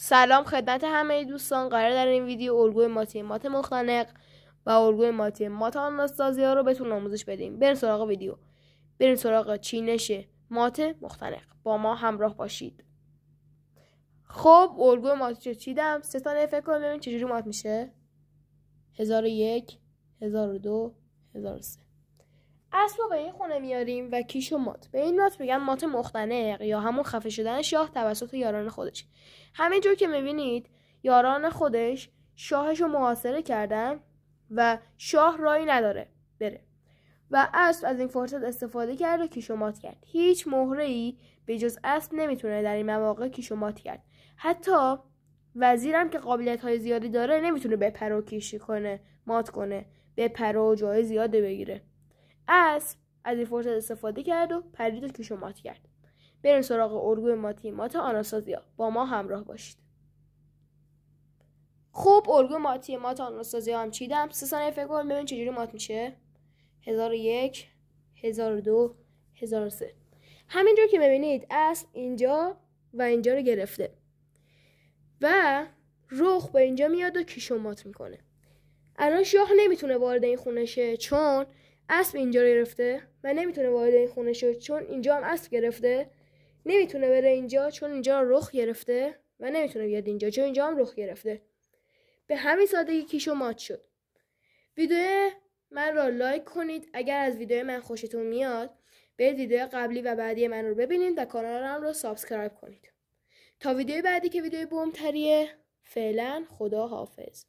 سلام خدمت همه دوستان. قرار در این ویدیو الگوی ماتی مات مختنق و الگوی ماتی مات آناستازیا رو بهتون آموزش بدیم. بریم سراغ ویدیو. بریم سراغ چینش مات مختنق. با ما همراه باشید. خب الگوی ماتی رو چیدم. 3 ثانیه فکر کنیم ببین چجوری مات میشه. 1001 1002 1003. اسب رو به این خونه میاریم و کیشو مات. به این مات میگن مات مختنق یا همون خفه شدن شاه توسط یاران خودش. همینجور که میبینید یاران خودش شاهش رو محاصره کردن و شاه راهی نداره بره و اسب از این فرصت استفاده کرد و کیشو مات کرد. هیچ مهره‌ای به جز اسب نمیتونه در این مواقع کیشو مات کرد. حتی وزیرم که قابلیت‌های زیادی داره نمیتونه بپره و کیشی کنه، مات کنه، بپره و جای زیاده بگیره. اسب از این فرصت استفاده کرد و پرید و کیشو مات کرد. بریم سراغ الگوی ماتی مات آناستازیا. با ما همراه باشید. خب الگوی ماتی مات آناستازیا هم چیدم. 3 ثانیه فکر کنیم ببین چجوری مات میشه. 1001 1002 1003. همینجور که ببینید اسب اینجا و اینجا رو گرفته و رخ به اینجا میاد و کیشو مات میکنه. الان شاه نمیتونه وارد این خونه شه چون اسب اینجا رو گرفته و نمیتونه وارد این خونه شه چون اینجا هم اسب گرفته. نمیتونه بره اینجا چون اینجا رخ گرفته و نمیتونه بیاد اینجا چون اینجا هم رخ گرفته. به همین سادگی کیشو مات شد. ویدیو من را لایک کنید. اگر از ویدیو من خوشتون میاد برید ویدیو قبلی و بعدی من رو ببینید و کانالم رو سابسکرایب کنید. تا ویدیو بعدی که ویدیو بوم تریه، فعلا خدا حافظ.